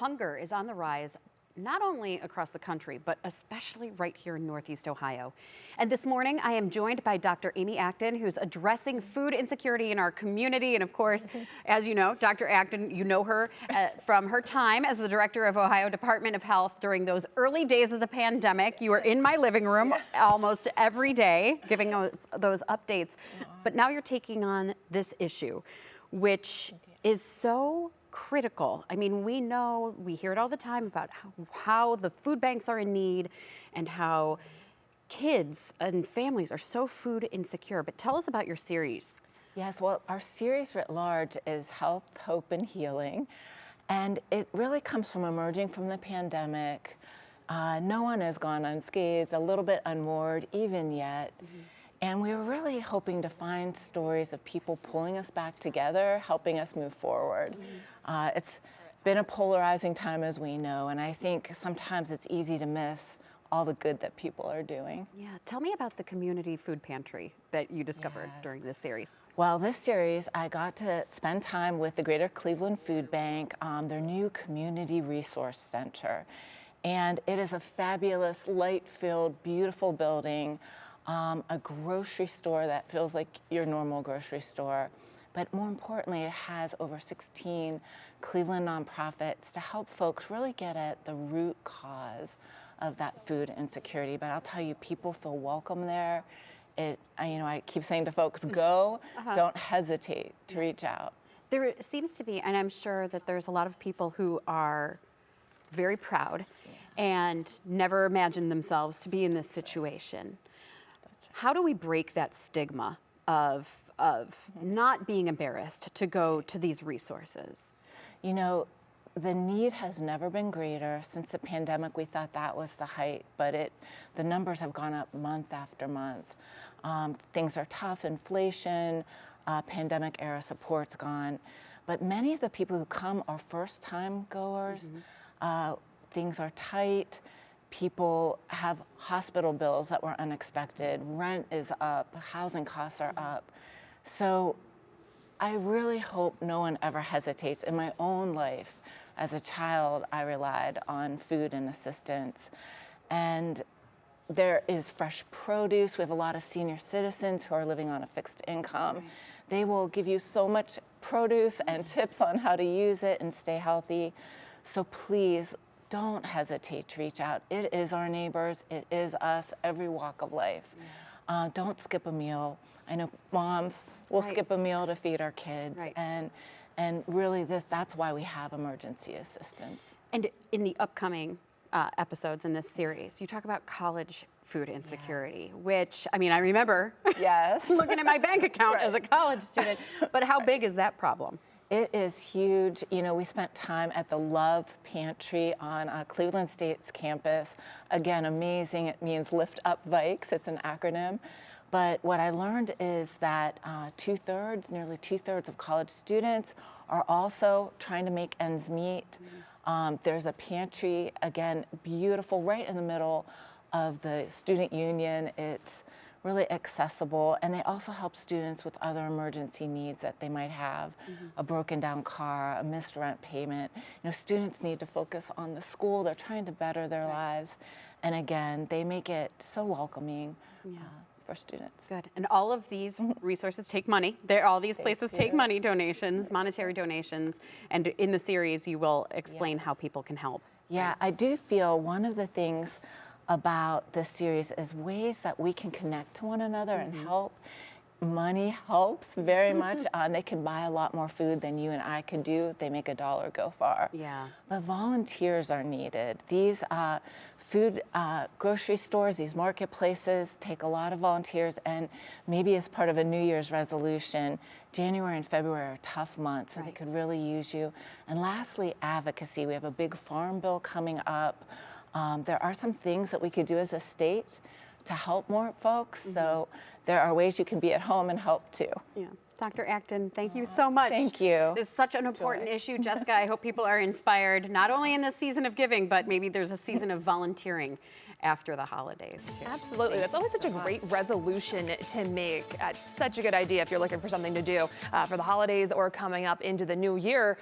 hunger is on the rise, not only across the country, but especially right here in Northeast Ohio. And this morning, I am joined by Dr. Amy Acton, who's addressing food insecurity in our community. And of course, as you know, Dr. Acton, you know her from her time as the director of Ohio Department of Health during those early days of the pandemic. You were in my living room almost every day, giving those updates. But now you're taking on this issue, which is so critical. I mean, we hear it all the time about how the food banks are in need and how kids and families are so food insecure. But tell us about your series. Yes, well, our series writ large is Health, Hope, and Healing. And it really comes from emerging from the pandemic. No one has gone unscathed, a little bit unmoored even yet. And we were really hoping to find stories of people pulling us back together, helping us move forward. It's been a polarizing time, as we know, and I think sometimes it's easy to miss all the good that people are doing. Yeah, tell me about the community food pantry that you discovered during this series. Well, this series, I got to spend time with the Greater Cleveland Food Bank, their new community resource center. And it is a fabulous, light-filled, beautiful building. A grocery store that feels like your normal grocery store. But more importantly, it has over 16 Cleveland nonprofits to help folks really get at the root cause of that food insecurity. But I'll tell you, people feel welcome there. I keep saying to folks, go, don't hesitate to reach out. There seems to be, and I'm sure that there's a lot of people who are very proud and never imagined themselves to be in this situation. How do we break that stigma of not being embarrassed to go to these resources? You know, the need has never been greater. Since the pandemic, we thought that was the height, but the numbers have gone up month after month. Things are tough, inflation, pandemic era support's gone. But many of the people who come are first-time goers. Things are tight. People have hospital bills that were unexpected. Rent is up, housing costs are up. So I really hope no one ever hesitates. In my own life, as a child, I relied on food and assistance. And there is fresh produce. We have a lot of senior citizens who are living on a fixed income. They will give you so much produce and tips on how to use it and stay healthy. So please, don't hesitate to reach out. It is our neighbors, it is us, every walk of life. Don't skip a meal. I know moms will skip a meal to feed our kids, and really that's why we have emergency assistance. And in the upcoming episodes in this series, you talk about college food insecurity, which, I mean, I remember looking at my bank account as a college student, but how big is that problem? It is huge. You know, we spent time at the Love Pantry on Cleveland State's campus. Again, amazing. It means Lift Up Vikes. It's an acronym. But what I learned is that nearly two-thirds of college students are also trying to make ends meet. There's a pantry, again, beautiful, right in the middle of the student union. It's really accessible, and they also help students with other emergency needs that they might have, a broken down car, a missed rent payment. You know, students need to focus on the school. They're trying to better their lives. And again, they make it so welcoming for students. Good. And all of these resources take money. All these places take money, donations, monetary donations. And in the series, you will explain how people can help. Yeah, I do feel one of the things about this series is ways that we can connect to one another and help. Money helps very much. They can buy a lot more food than you and I could do. They make a dollar go far. But volunteers are needed. These food grocery stores, these marketplaces take a lot of volunteers, and maybe as part of a New Year's resolution, January and February are tough months, so they could really use you. And lastly, advocacy. We have a big farm bill coming up. There are some things that we could do as a state to help more folks. So there are ways you can be at home and help too. Yeah. Dr. Acton, thank you so much. Thank you. This is such an important issue. Jessica, I hope people are inspired, not only in this season of giving, but maybe there's a season of volunteering after the holidays. Absolutely. That's always such a great resolution to make. Such a good idea if you're looking for something to do for the holidays or coming up into the new year.